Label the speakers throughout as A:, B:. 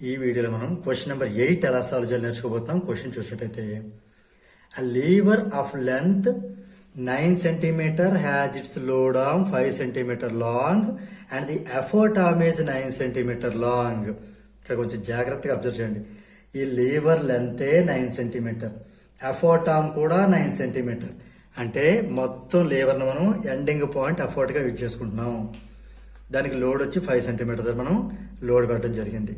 A: ఈ వీడియోలో మనం క్వశ్చన్ నెంబర్ 8 ఎలా సాల్వ్ చేయాలి నేర్చుకోబోతున్నాం. క్వశ్చన్ చూసినట్టయితే a lever of length 9 cm has its load arm 5 cm long and the effort arm is 9 cm long. ఇక్కడ కొంచెం జాగ్రత్తగా అబ్జర్వ్ చేయండి. ఈ లీవర్ లెంతే 9 సెంటీమీటర్, ఎఫర్ట్ ఆర్మ్ కూడా 9 సెంటీమీటర్. అంటే మొత్తం లీవర్ను మనం ఎండింగ్ పాయింట్ ఎఫర్ట్గా యూజ్ చేసుకుంటున్నాం. దానికి లోడ్ వచ్చి 5 సెంటీమీటర్ మనం లోడ్ పెట్టడం జరిగింది.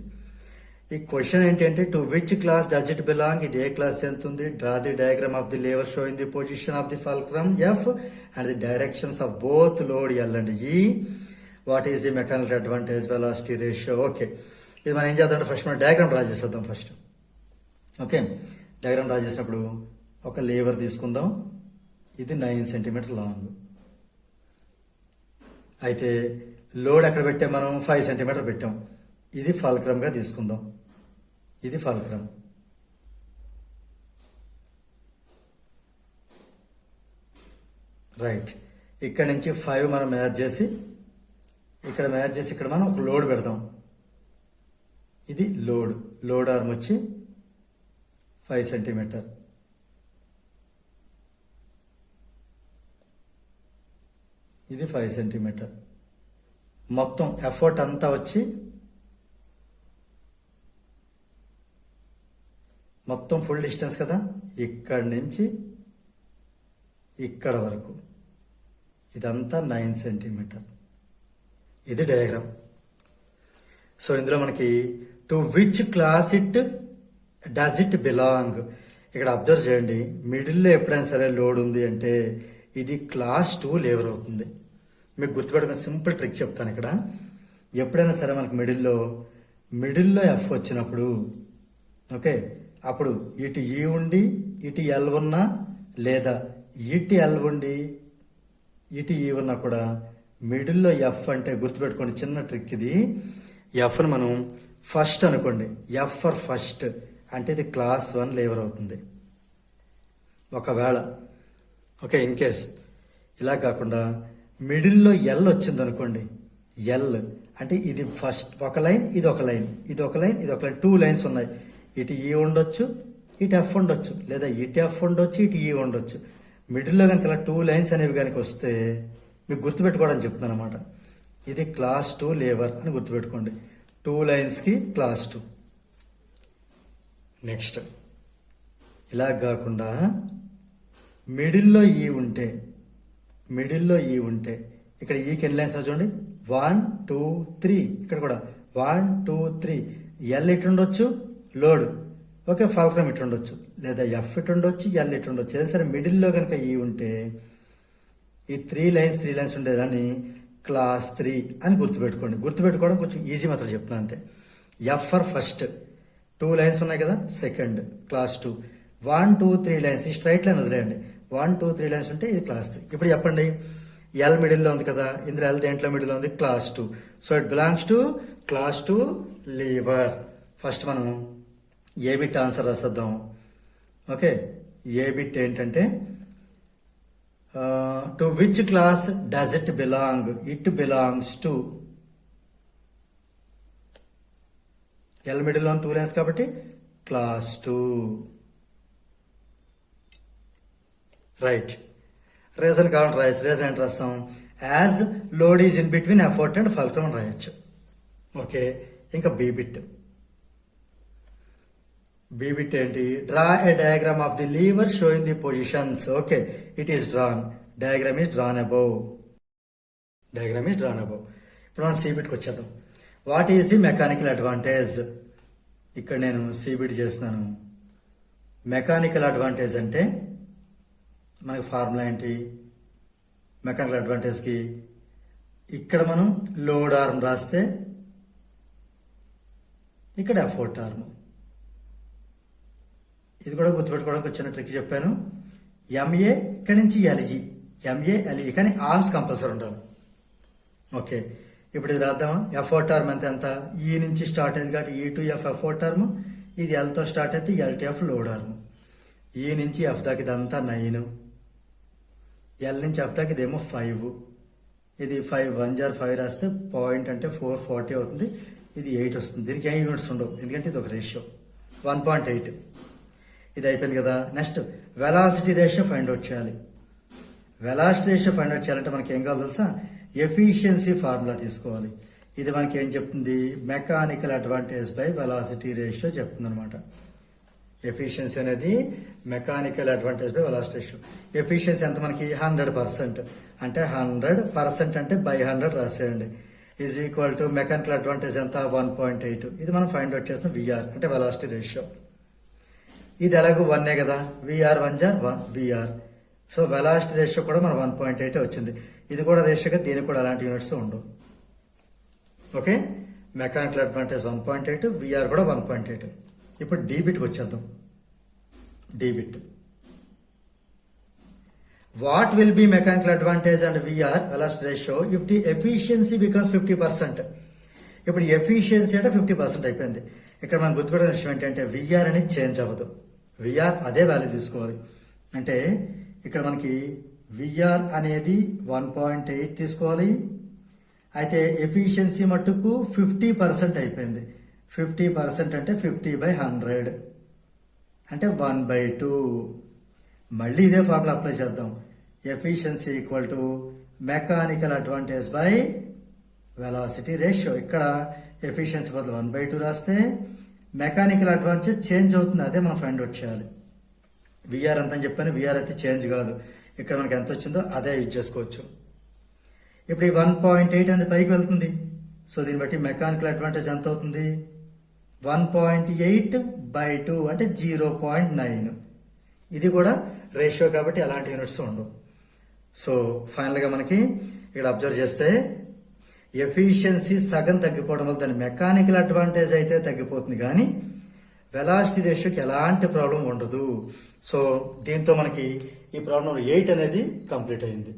A: ఈ క్వశ్చన్ ఏంటంటే to which class does it belong, ఇది ఏ క్లాస్ చెందుతుంది, draw the diagram of the lever showing the position of the fulcrum F and the directions of both load L and E. What is the mechanical advantage, velocity ratio. Okay, ఇది మనం ఏం చేద్దాం, first మనం diagram draw చేసేద్దాం first. Okay, diagram draw చేసినప్పుడు ఒక లీవర్ తీసుకుందాం. ఇది 9 సెంటీమీటర్ లాంగ్. అయితే లోడ్ ఎక్కడ పెట్టాం మనం, 5 సెంటీమీటర్ పెట్టాం. ఇది ఫల్క్రమ్గా తీసుకుందాం. ఇది ఫల్క్రమ్. రైట్, ఇక్కడ నుంచి 5 మనం మేజర్ చేసి ఇక్కడ మేజర్ చేసి ఇక్కడ మనం ఒక లోడ్ పెడతాం. ఇది లోడ్ ఆర్మ్ వచ్చి 5 సెంటీమీటర్. ఇది 5 సెంటీమీటర్. మొత్తం ఎఫర్ట్ అంతా వచ్చి మొత్తం ఫుల్ డిస్టెన్స్ కదా, ఇక్కడి నుంచి ఇక్కడ వరకు ఇదంతా 9 సెంటీమీటర్. ఇది డయాగ్రామ్. సో ఇందులో మనకి to which class it does it belong. ఇక్కడ అబ్జర్వ్ చేయండి, మిడిల్లో ఎప్పుడైనా సరే లోడ్ ఉంది అంటే ఇది క్లాస్ 2 లీవర్ అవుతుంది. మీకు గుర్తుపెట్టుకుని సింపుల్ ట్రిక్ చెప్తాను. ఇక్కడ ఎప్పుడైనా సరే మనకు మిడిల్లో ఎఫ్ వచ్చినప్పుడు, ఓకే, అప్పుడు ఇటు ఈ ఉండి ఇటు ఎల్ ఉన్నా, లేదా ఇటు ఎల్ ఉండి ఇటు ఈ ఉన్నా కూడా మిడిల్లో ఎఫ్ అంటే గుర్తుపెట్టుకోండి, చిన్న ట్రిక్ ఇది. ఎఫ్ను మనం ఫస్ట్ అనుకోండి, ఎఫ్ ఫర్ ఫస్ట్ అంటే ఇది క్లాస్ 1 లీవర్ అవుతుంది. ఒకవేళ ఓకే, ఇన్ కేస్ ఇలా కాకుండా మిడిల్లో ఎల్ వచ్చింది అనుకోండి, ఎల్ అంటే ఇది ఫస్ట్ ఒక లైన్, ఇది ఒక లైన్, ఇది ఒక లైన్, ఇది ఒక లైన్, 2 లైన్స్ ఉన్నాయి. ఇటు ఈ ఉండొచ్చు, ఇటు ఎఫ్ ఉండొచ్చు, లేదా ఇటు ఎఫ్ ఉండొచ్చు, ఇటు ఈ ఉండొచ్చు. మిడిల్లో కనుక ఇలా 2 లైన్స్ అనేవి కనుక వస్తే మీకు గుర్తుపెట్టుకోవడానికి చెప్తున్నాను అనమాట. ఇది క్లాస్ 2 లీవర్ అని గుర్తుపెట్టుకోండి. 2 లైన్స్కి క్లాస్ 2. నెక్స్ట్ ఇలా కాకుండా మిడిల్లో ఈ ఉంటే ఇక్కడ ఈకి ఎన్ని లైన్స్ చూడండి, 1 2 3. ఇక్కడ కూడా 1 2 3. ఎల్ ఇటు ఉండొచ్చు, లోడ్ ఓకే, ఫల్క్రమ్ ఇటు ఉండొచ్చు, లేదా ఎఫ్ ఇటు ఉండొచ్చు, ఎల్ ఇటు ఉండొచ్చు. ఏదైనా సరే మిడిల్లో కనుక ఈ ఉంటే ఈ 3 లైన్స్ ఉండేదాన్ని క్లాస్ 3 అని గుర్తుపెట్టుకోవడం కొంచెం ఈజీ మాత్రం చెప్తున్నాను అంతే. ఎఫ్ ఫర్ ఫస్ట్ 2 లైన్స్ ఉన్నాయి కదా, సెకండ్ క్లాస్ 2. 1 2 3 లైన్స్, ఈ స్ట్రైట్ లైన్ వదిలేయండి. 1 2 3 లైన్స్ ఉంటే ఇది క్లాస్ 3. ఇప్పుడు చెప్పండి, ఎల్ మిడిల్లో ఉంది కదా, ఇందులో ఎల్ దేంట్లో మిడిల్లో ఉంది, class 2. So it belongs to class 2 Lever. First మనం ఏ బిట్ ఆన్సర్ రాసేద్దాం. ఓకే, ఏ బిట్ ఏంటంటే to which class does it belong, it belongs to L మిడిల్లో 2 లైన్స్ కాబట్టి క్లాస్ 2. రైట్, రీజన్ కావాలి రాయచ్చు. రీజన్ ఏంటి రాస్తాం, as load is in between effort and fulcrum అని రాయొచ్చు. ఓకే, ఇంకా బీ బిట్ ఏంటి, draw A diagram of the lever showing the positions. Okay, it is drawn, diagram is drawn above. ఇప్పుడు మనం సిబిట్కి వచ్చేద్దాం. What is the mechanical advantage. ఇక్కడ నేను సిబిట్ చేస్తున్నాను. మెకానికల్ అడ్వాంటేజ్ అంటే మనకి ఫార్ములా ఏంటి, మెకానికల్ అడ్వాంటేజ్కి ఇక్కడ మనం లోడ్ ఆర్మ్ రాస్తే ఇక్కడ ఎఫర్ట్ ఆర్మ్. ఇది కూడా గుర్తుపెట్టుకోవడానికి వచ్చిన ట్రిక్ చెప్పాను. ఎంఏ ఇక్కడ నుంచి ఎల్ఈ, కానీ ఆర్మ్స్ కంపల్సరీ ఉండాలి. ఓకే, ఇప్పుడు ఇది రాద్దామా. ఎఫర్ట్ ఆర్మ్ ఎంత, ఈ నుంచి స్టార్ట్ అయింది కాబట్టి ఈ టు ఎఫ్ ఎఫర్ట్ ఆర్మ్, ఇది ఎల్తో స్టార్ట్ అయితే L to F load arm. ఈ నుంచి ఎఫ్ దాకా ఇదంతా 9, ఎల్ నుంచి ఎఫ్ దాకా ఇదేమో 5. ఇది 5 1 5 రాస్తే పాయింట్ అంటే 440 అవుతుంది. ఇది 8 వస్తుంది. దీనికి ఏం యూనిట్స్ ఉండవు ఎందుకంటే ఇది ఒక రేషియో 1.8. ఇది అయిపోయింది కదా. Next velocity ratio find out చేయాలి. వెలాసిటీ రేషియో ఫైండ్ అవుట్ చేయాలంటే మనకి ఏం కావాలి తెలుసా? ఎఫిషియన్సీ ఫార్ములా తీసుకోవాలి. ఇది మనకి ఏం చెప్తుంది? Mechanical advantage by velocity ratio చెప్తుంది అనమాట. ఎఫిషియన్సీ అనేది mechanical advantage by velocity ratio. Efficiency ఎంత మనకి 100%. అంటే 100% అంటే బై 100 రాసేయండి. Is equal to mechanical advantage ఎంత 1.8. ఇది మనం ఫైండ్ అవుట్ చేస్తాం విఆర్ అంటే వెలాసిటీ రేషియో. ఇది ఎలాగో 1 కదా, విఆర్ 1 జార్ 1 విఆర్. సో వెలాసిటీ రేషియో కూడా మన 1.8 వచ్చింది. ఇది కూడా రేషియోగా దీనికి కూడా అలాంటి యూనిట్స్ ఉండవు. ఓకే, మెకానికల్ అడ్వాంటేజ్ 1.8, విఆర్ కూడా 1.8. ఇప్పుడు డీబిట్కి వచ్చేద్దాం. D bit what will be mechanical advantage and VR velocity ratio if the efficiency becomes 50%. ఇప్పుడు ఎఫిషియన్సీ అంటే 50% అయిపోయింది. ఇక్కడ మనం గుర్తుపెట్టిన విషయం ఏంటంటే విఆర్ అనేది చేంజ్ అవ్వదు. విఆర్ అదే వాల్యూ తీసుకోవాలి. అంటే ఇక్కడ మనకి విఆర్ అనేది 1.8 తీసుకోవాలి. అయితే ఎఫిషియన్సీ మట్టుకు 50% అయిపోయింది. 50% అంటే 50/100 అంటే 1/2. మళ్ళీ ఇదే ఫార్ములా అప్లై చేద్దాం. Efficiency equal to mechanical advantage by velocity ratio. ఇక్కడ ఎఫిషియన్సీ బదులు 1/2 రాస్తే మెకానికల్ అడ్వాంటేజ్ చేంజ్ అవుతుంది. అదే మనం ఫైండ్ అవుట్ చేయాలి. విఆర్ ఎంత అని చెప్పాను, విఆర్ అయితే చేంజ్ కాదు. ఇక్కడ మనకి ఎంత వచ్చిందో అదే యూజ్ చేసుకోవచ్చు. ఇప్పుడు ఈ 1.8 అనేది పైకి వెళ్తుంది. సో దీన్ని బట్టి మెకానికల్ అడ్వాంటేజ్ ఎంత అవుతుంది? 1.8/2 అంటే 0.9. ఇది కూడా రేషియో కాబట్టి అలాంటి యూనిట్స్ ఉండవు. సో ఫైనల్గా మనకి ఇక్కడ అబ్జర్వ్ చేస్తే ఎఫిషియన్సీ సగం తగ్గిపోవడం వల్ల దాని మెకానికల్ అడ్వాంటేజ్ అయితే తగ్గిపోతుంది, కానీ వెలాసిటీ రేషియోకి ఎలాంటి ప్రాబ్లం ఉండదు. సో దీంతో మనకి ఈ ప్రాబ్లం 8 అనేది కంప్లీట్ అయింది.